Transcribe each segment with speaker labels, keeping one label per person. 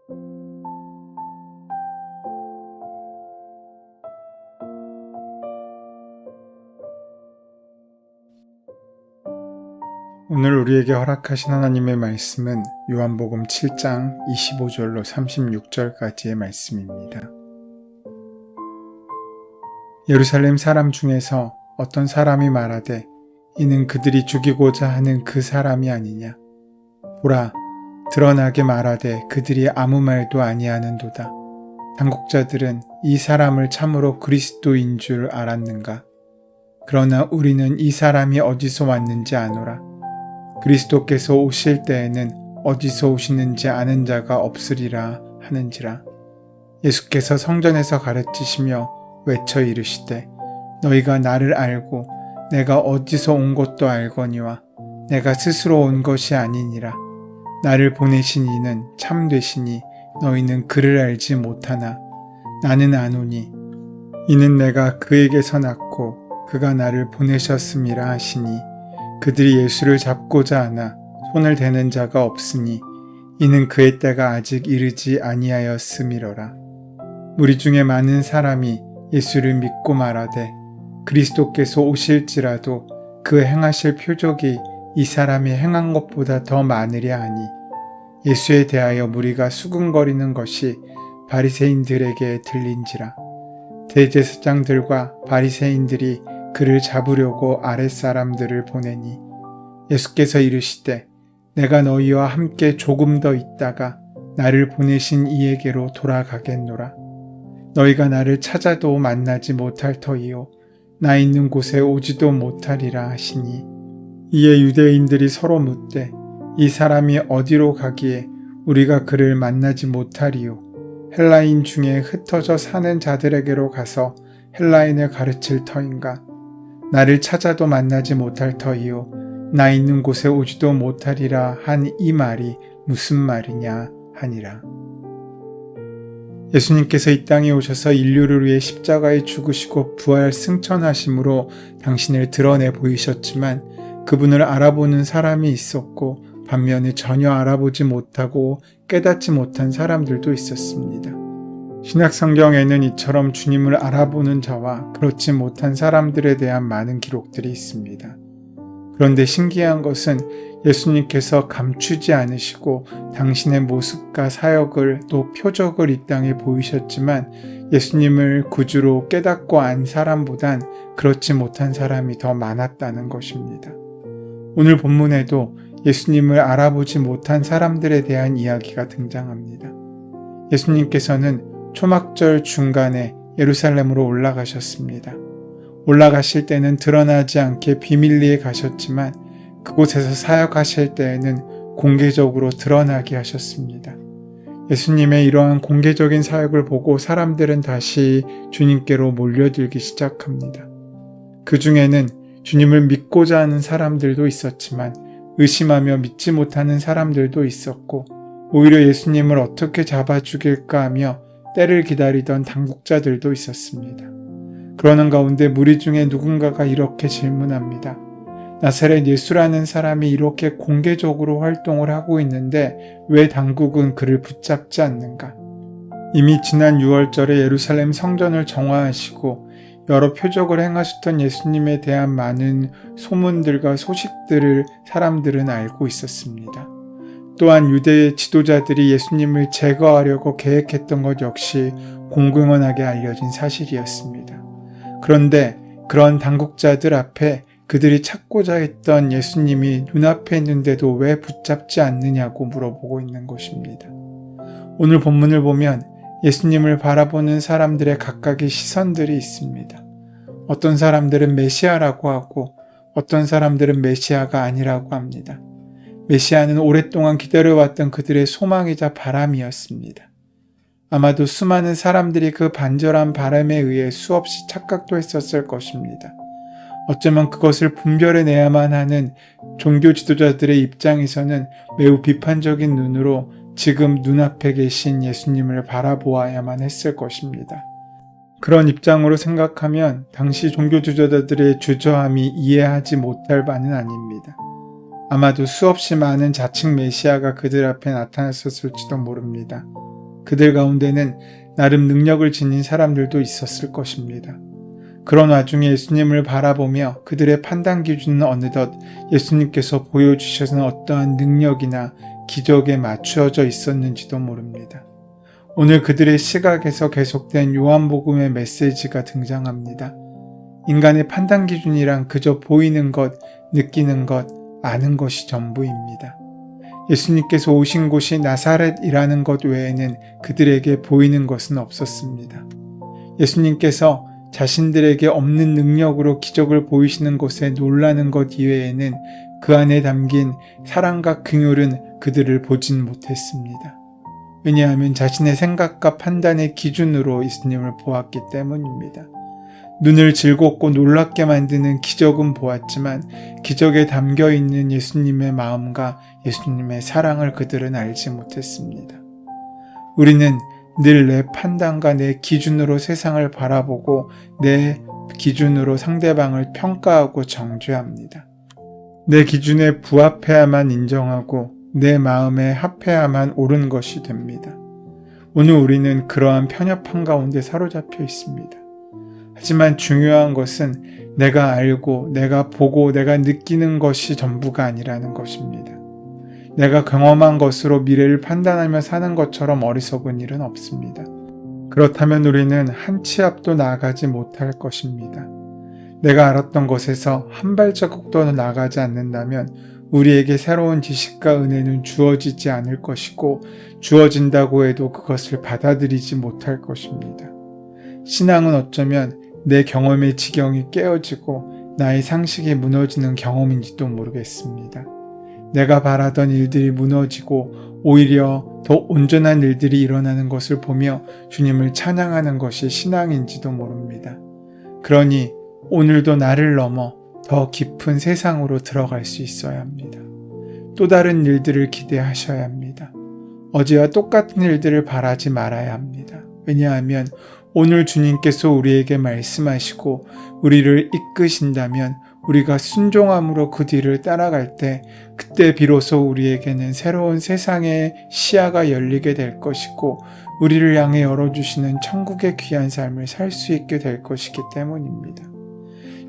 Speaker 1: 오늘 우리에게 허락하신 하나님의 말씀은 요한복음 7장 25절로 36절까지의 말씀입니다. 예루살렘 사람 중에서 어떤 사람이 말하되 이는 그들이 죽이고자 하는 그 사람이 아니냐. 보라, 드러나게 말하되 그들이 아무 말도 아니하는도다. 당국자들은 이 사람을 참으로 그리스도인 줄 알았는가. 그러나 우리는 이 사람이 어디서 왔는지 아노라. 그리스도께서 오실 때에는 어디서 오시는지 아는 자가 없으리라 하는지라. 예수께서 성전에서 가르치시며 외쳐 이르시되 너희가 나를 알고 내가 어디서 온 것도 알거니와 내가 스스로 온 것이 아니니라. 나를 보내신 이는 참되시니 너희는 그를 알지 못하나 나는 아노니 이는 내가 그에게서 났고 그가 나를 보내셨음이라 하시니 그들이 예수를 잡고자 하나 손을 대는 자가 없으니 이는 그의 때가 아직 이르지 아니하였음이로라. 무리 중에 많은 사람이 예수를 믿고 말하되 그리스도께서 오실지라도 그 행하실 표적이 이 사람이 행한 것보다 더 많으랴 하니 예수에 대하여 무리가 수군거리는 것이 바리새인들에게 들린지라. 대제사장들과 바리새인들이 그를 잡으려고 아랫사람들을 보내니 예수께서 이르시되 내가 너희와 함께 조금 더 있다가 나를 보내신 이에게로 돌아가겠노라. 너희가 나를 찾아도 만나지 못할 터이요 나 있는 곳에 오지도 못하리라 하시니 이에 유대인들이 서로 묻되 이 사람이 어디로 가기에 우리가 그를 만나지 못하리요. 헬라인 중에 흩어져 사는 자들에게로 가서 헬라인을 가르칠 터인가. 나를 찾아도 만나지 못할 터이요 나 있는 곳에 오지도 못하리라 한 이 말이 무슨 말이냐 하니라. 예수님께서 이 땅에 오셔서 인류를 위해 십자가에 죽으시고 부활 승천하심으로 당신을 드러내 보이셨지만 그분을 알아보는 사람이 있었고 반면에 전혀 알아보지 못하고 깨닫지 못한 사람들도 있었습니다. 신약성경에는 이처럼 주님을 알아보는 자와 그렇지 못한 사람들에 대한 많은 기록들이 있습니다. 그런데 신기한 것은 예수님께서 감추지 않으시고 당신의 모습과 사역을 또 표적을 이 땅에 보이셨지만 예수님을 구주로 깨닫고 안 사람보단 그렇지 못한 사람이 더 많았다는 것입니다. 오늘 본문에도 예수님을 알아보지 못한 사람들에 대한 이야기가 등장합니다. 예수님께서는 초막절 중간에 예루살렘으로 올라가셨습니다. 올라가실 때는 드러나지 않게 비밀리에 가셨지만 그곳에서 사역하실 때에는 공개적으로 드러나게 하셨습니다. 예수님의 이러한 공개적인 사역을 보고 사람들은 다시 주님께로 몰려들기 시작합니다. 그 중에는 주님을 믿고자 하는 사람들도 있었지만 의심하며 믿지 못하는 사람들도 있었고 오히려 예수님을 어떻게 잡아 죽일까 하며 때를 기다리던 당국자들도 있었습니다. 그러는 가운데 무리 중에 누군가가 이렇게 질문합니다. 나사렛 예수라는 사람이 이렇게 공개적으로 활동을 하고 있는데 왜 당국은 그를 붙잡지 않는가? 이미 지난 6월절에 예루살렘 성전을 정화하시고 여러 표적을 행하셨던 예수님에 대한 많은 소문들과 소식들을 사람들은 알고 있었습니다. 또한 유대 지도자들이 예수님을 제거하려고 계획했던 것 역시 공공연하게 알려진 사실이었습니다. 그런데 그런 당국자들 앞에 그들이 찾고자 했던 예수님이 눈앞에 있는데도 왜 붙잡지 않느냐고 물어보고 있는 것입니다. 오늘 본문을 보면 예수님을 바라보는 사람들의 각각의 시선들이 있습니다. 어떤 사람들은 메시아라고 하고 어떤 사람들은 메시아가 아니라고 합니다. 메시아는 오랫동안 기다려왔던 그들의 소망이자 바람이었습니다. 아마도 수많은 사람들이 그 반절한 바람에 의해 수없이 착각도 했었을 것입니다. 어쩌면 그것을 분별해내야만 하는 종교 지도자들의 입장에서는 매우 비판적인 눈으로 지금 눈앞에 계신 예수님을 바라보아야만 했을 것입니다. 그런 입장으로 생각하면 당시 종교 지도자들의 주저함이 이해하지 못할 바는 아닙니다. 아마도 수없이 많은 자칭 메시아가 그들 앞에 나타났었을지도 모릅니다. 그들 가운데는 나름 능력을 지닌 사람들도 있었을 것입니다. 그런 와중에 예수님을 바라보며 그들의 판단 기준은 어느덧 예수님께서 보여주시는 어떠한 능력이나 기적에 맞추어져 있었는지도 모릅니다. 오늘 그들의 시각에서 계속된 요한복음의 메시지가 등장합니다. 인간의 판단 기준이란 그저 보이는 것, 느끼는 것, 아는 것이 전부입니다. 예수님께서 오신 곳이 나사렛이라는 것 외에는 그들에게 보이는 것은 없었습니다. 예수님께서 자신들에게 없는 능력으로 기적을 보이시는 것에 놀라는 것 이외에는 그 안에 담긴 사랑과 긍휼은 그들을 보진 못했습니다. 왜냐하면 자신의 생각과 판단의 기준으로 예수님을 보았기 때문입니다. 눈을 즐겁고 놀랍게 만드는 기적은 보았지만 기적에 담겨있는 예수님의 마음과 예수님의 사랑을 그들은 알지 못했습니다. 우리는 늘 내 판단과 내 기준으로 세상을 바라보고 내 기준으로 상대방을 평가하고 정죄합니다. 내 기준에 부합해야만 인정하고 내 마음에 합해야만 옳은 것이 됩니다. 오늘 우리는 그러한 편협한 가운데 사로잡혀 있습니다. 하지만 중요한 것은 내가 알고 내가 보고 내가 느끼는 것이 전부가 아니라는 것입니다. 내가 경험한 것으로 미래를 판단하며 사는 것처럼 어리석은 일은 없습니다. 그렇다면 우리는 한 치 앞도 나아가지 못할 것입니다. 내가 알았던 것에서 한 발자국도 나아가지 않는다면 우리에게 새로운 지식과 은혜는 주어지지 않을 것이고 주어진다고 해도 그것을 받아들이지 못할 것입니다. 신앙은 어쩌면 내 경험의 지경이 깨어지고 나의 상식이 무너지는 경험인지도 모르겠습니다. 내가 바라던 일들이 무너지고 오히려 더 온전한 일들이 일어나는 것을 보며 주님을 찬양하는 것이 신앙인지도 모릅니다. 그러니 오늘도 나를 넘어 더 깊은 세상으로 들어갈 수 있어야 합니다. 또 다른 일들을 기대하셔야 합니다. 어제와 똑같은 일들을 바라지 말아야 합니다. 왜냐하면 오늘 주님께서 우리에게 말씀하시고 우리를 이끄신다면 우리가 순종함으로 그 뒤를 따라갈 때 그때 비로소 우리에게는 새로운 세상의 시야가 열리게 될 것이고 우리를 향해 열어주시는 천국의 귀한 삶을 살 수 있게 될 것이기 때문입니다.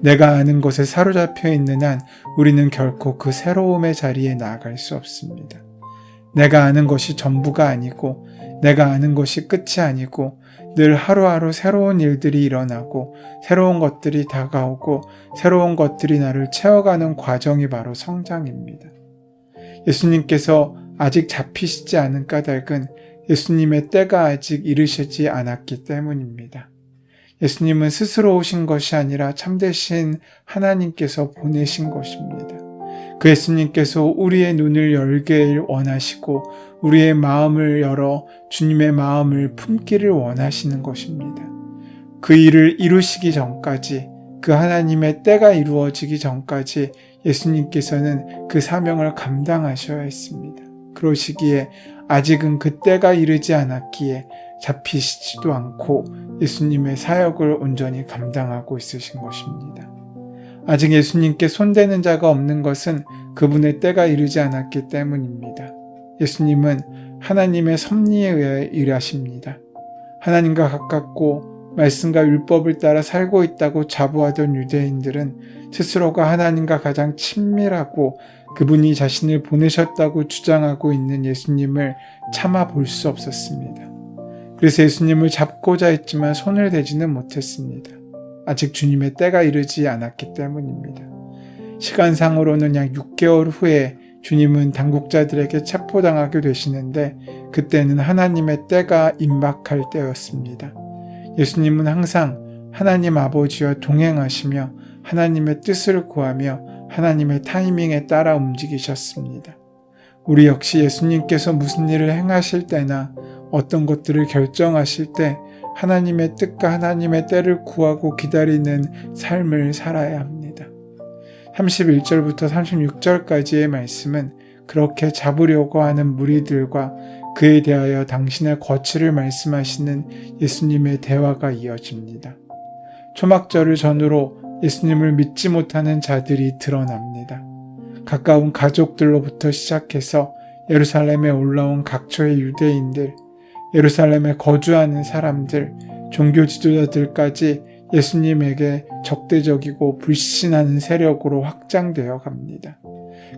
Speaker 1: 내가 아는 것에 사로잡혀 있는 한 우리는 결코 그 새로움의 자리에 나아갈 수 없습니다. 내가 아는 것이 전부가 아니고 내가 아는 것이 끝이 아니고 늘 하루하루 새로운 일들이 일어나고 새로운 것들이 다가오고 새로운 것들이 나를 채워가는 과정이 바로 성장입니다. 예수님께서 아직 잡히시지 않은 까닭은 예수님의 때가 아직 이르시지 않았기 때문입니다. 예수님은 스스로 오신 것이 아니라 참되신 하나님께서 보내신 것입니다. 그 예수님께서 우리의 눈을 열길 원하시고 우리의 마음을 열어 주님의 마음을 품기를 원하시는 것입니다. 그 일을 이루시기 전까지 그 하나님의 때가 이루어지기 전까지 예수님께서는 그 사명을 감당하셔야 했습니다. 그러시기에 아직은 그 때가 이르지 않았기에 잡히시지도 않고 예수님의 사역을 온전히 감당하고 있으신 것입니다. 아직 예수님께 손대는 자가 없는 것은 그분의 때가 이르지 않았기 때문입니다. 예수님은 하나님의 섭리에 의해 일하십니다. 하나님과 가깝고 말씀과 율법을 따라 살고 있다고 자부하던 유대인들은 스스로가 하나님과 가장 친밀하고 그분이 자신을 보내셨다고 주장하고 있는 예수님을 차마 볼 수 없었습니다. 그래서 예수님을 잡고자 했지만 손을 대지는 못했습니다. 아직 주님의 때가 이르지 않았기 때문입니다. 시간상으로는 약 6개월 후에 주님은 당국자들에게 체포당하게 되시는데 그때는 하나님의 때가 임박할 때였습니다. 예수님은 항상 하나님 아버지와 동행하시며 하나님의 뜻을 구하며 하나님의 타이밍에 따라 움직이셨습니다. 우리 역시 예수님께서 무슨 일을 행하실 때나 어떤 것들을 결정하실 때 하나님의 뜻과 하나님의 때를 구하고 기다리는 삶을 살아야 합니다. 31절부터 36절까지의 말씀은 그렇게 잡으려고 하는 무리들과 그에 대하여 당신의 거취를 말씀하시는 예수님의 대화가 이어집니다. 초막절을 전후로 예수님을 믿지 못하는 자들이 드러납니다. 가까운 가족들로부터 시작해서 예루살렘에 올라온 각처의 유대인들, 예루살렘에 거주하는 사람들, 종교 지도자들까지 예수님에게 적대적이고 불신하는 세력으로 확장되어 갑니다.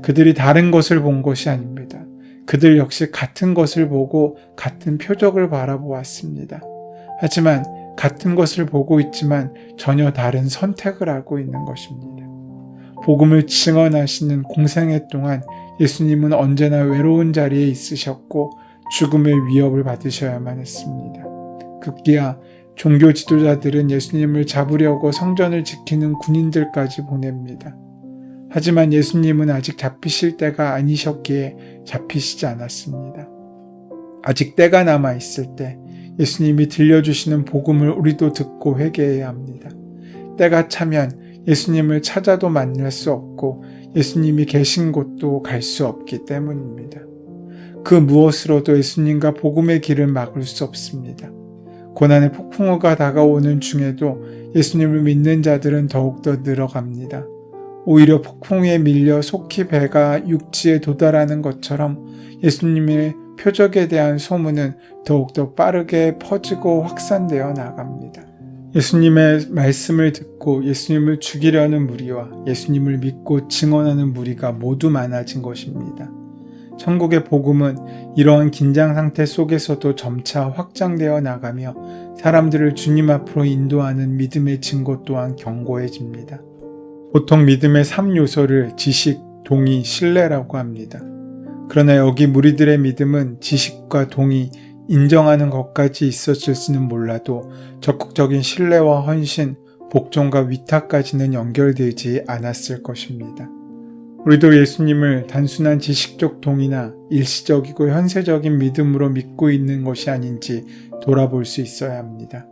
Speaker 1: 그들이 다른 것을 본 것이 아닙니다. 그들 역시 같은 것을 보고 같은 표적을 바라보았습니다. 하지만 같은 것을 보고 있지만 전혀 다른 선택을 하고 있는 것입니다. 복음을 증언하시는 공생애 동안 예수님은 언제나 외로운 자리에 있으셨고 죽음의 위협을 받으셔야만 했습니다. 급기야 종교 지도자들은 예수님을 잡으려고 성전을 지키는 군인들까지 보냅니다. 하지만 예수님은 아직 잡히실 때가 아니셨기에 잡히시지 않았습니다. 아직 때가 남아있을 때 예수님이 들려주시는 복음을 우리도 듣고 회개해야 합니다. 때가 차면 예수님을 찾아도 만날 수 없고 예수님이 계신 곳도 갈 수 없기 때문입니다. 그 무엇으로도 예수님과 복음의 길을 막을 수 없습니다. 고난의 폭풍우가 다가오는 중에도 예수님을 믿는 자들은 더욱더 늘어갑니다. 오히려 폭풍에 밀려 속히 배가 육지에 도달하는 것처럼 예수님의 표적에 대한 소문은 더욱더 빠르게 퍼지고 확산되어 나갑니다. 예수님의 말씀을 듣고 예수님을 죽이려는 무리와 예수님을 믿고 증언하는 무리가 모두 많아진 것입니다. 천국의 복음은 이러한 긴장 상태 속에서도 점차 확장되어 나가며 사람들을 주님 앞으로 인도하는 믿음의 증거 또한 견고해집니다. 보통 믿음의 3요소를 지식, 동의, 신뢰라고 합니다. 그러나 여기 무리들의 믿음은 지식과 동의, 인정하는 것까지 있었을지는 몰라도 적극적인 신뢰와 헌신, 복종과 위탁까지는 연결되지 않았을 것입니다. 우리도 예수님을 단순한 지식적 동의나 일시적이고 현세적인 믿음으로 믿고 있는 것이 아닌지 돌아볼 수 있어야 합니다.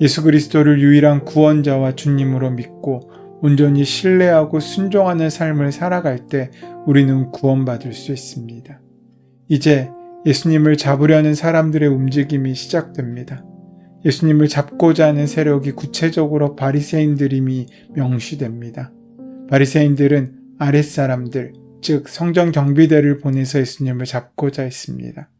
Speaker 1: 예수 그리스도를 유일한 구원자와 주님으로 믿고 온전히 신뢰하고 순종하는 삶을 살아갈 때 우리는 구원받을 수 있습니다. 이제 예수님을 잡으려는 사람들의 움직임이 시작됩니다. 예수님을 잡고자 하는 세력이 구체적으로 바리새인들임이 명시됩니다. 바리새인들은 아랫사람들, 즉 성전 경비대를 보내서 예수님을 잡고자 했습니다.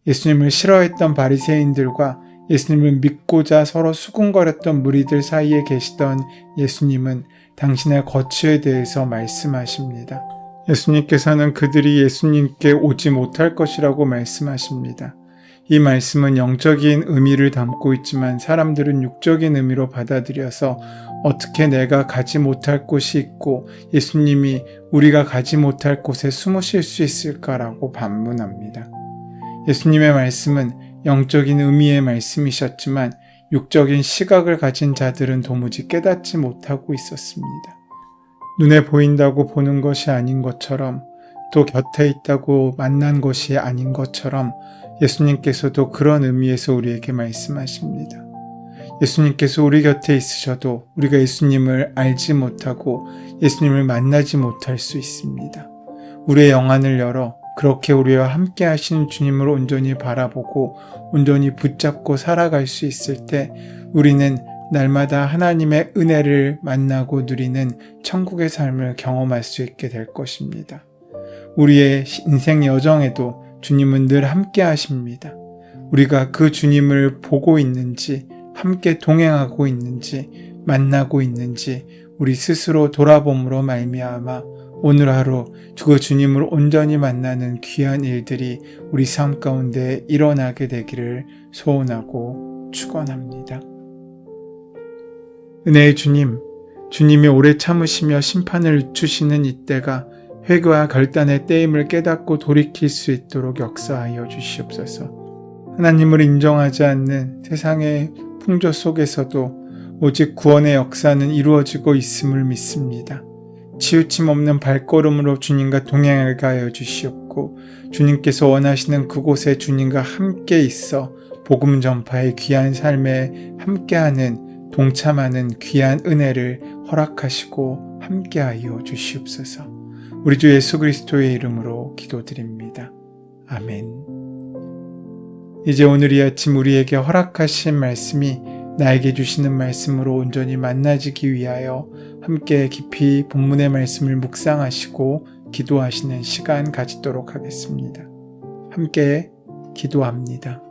Speaker 1: 예수님을 싫어했던 바리새인들과 예수님을 믿고자 서로 수군거렸던 무리들 사이에 계시던 예수님은 당신의 거취에 대해서 말씀하십니다. 예수님께서는 그들이 예수님께 오지 못할 것이라고 말씀하십니다. 이 말씀은 영적인 의미를 담고 있지만 사람들은 육적인 의미로 받아들여서 어떻게 내가 가지 못할 곳이 있고 예수님이 우리가 가지 못할 곳에 숨으실 수 있을까라고 반문합니다. 예수님의 말씀은 영적인 의미의 말씀이셨지만 육적인 시각을 가진 자들은 도무지 깨닫지 못하고 있었습니다. 눈에 보인다고 보는 것이 아닌 것처럼 또 곁에 있다고 만난 것이 아닌 것처럼 예수님께서도 그런 의미에서 우리에게 말씀하십니다. 예수님께서 우리 곁에 있으셔도 우리가 예수님을 알지 못하고 예수님을 만나지 못할 수 있습니다. 우리의 영안을 열어 그렇게 우리와 함께 하시는 주님을 온전히 바라보고 온전히 붙잡고 살아갈 수 있을 때 우리는 날마다 하나님의 은혜를 만나고 누리는 천국의 삶을 경험할 수 있게 될 것입니다. 우리의 인생 여정에도 주님은 늘 함께 하십니다. 우리가 그 주님을 보고 있는지, 함께 동행하고 있는지, 만나고 있는지 우리 스스로 돌아봄으로 말미암아 오늘 하루 그 주님을 온전히 만나는 귀한 일들이 우리 삶 가운데 일어나게 되기를 소원하고 축원합니다. 은혜의 주님, 주님이 오래 참으시며 심판을 늦추시는 이때가 회개와 결단의 때임을 깨닫고 돌이킬 수 있도록 역사하여 주시옵소서. 하나님을 인정하지 않는 세상의 풍조 속에서도 오직 구원의 역사는 이루어지고 있음을 믿습니다. 치우침 없는 발걸음으로 주님과 동행하게 하여 주시옵고 주님께서 원하시는 그곳에 주님과 함께 있어 복음 전파의 귀한 삶에 함께하는 동참하는 귀한 은혜를 허락하시고 함께하여 주시옵소서. 우리 주 예수 그리스도의 이름으로 기도드립니다. 아멘. 이제 오늘 이 아침 우리에게 허락하신 말씀이 나에게 주시는 말씀으로 온전히 만나지기 위하여 함께 깊이 본문의 말씀을 묵상하시고 기도하시는 시간 가지도록 하겠습니다. 함께 기도합니다.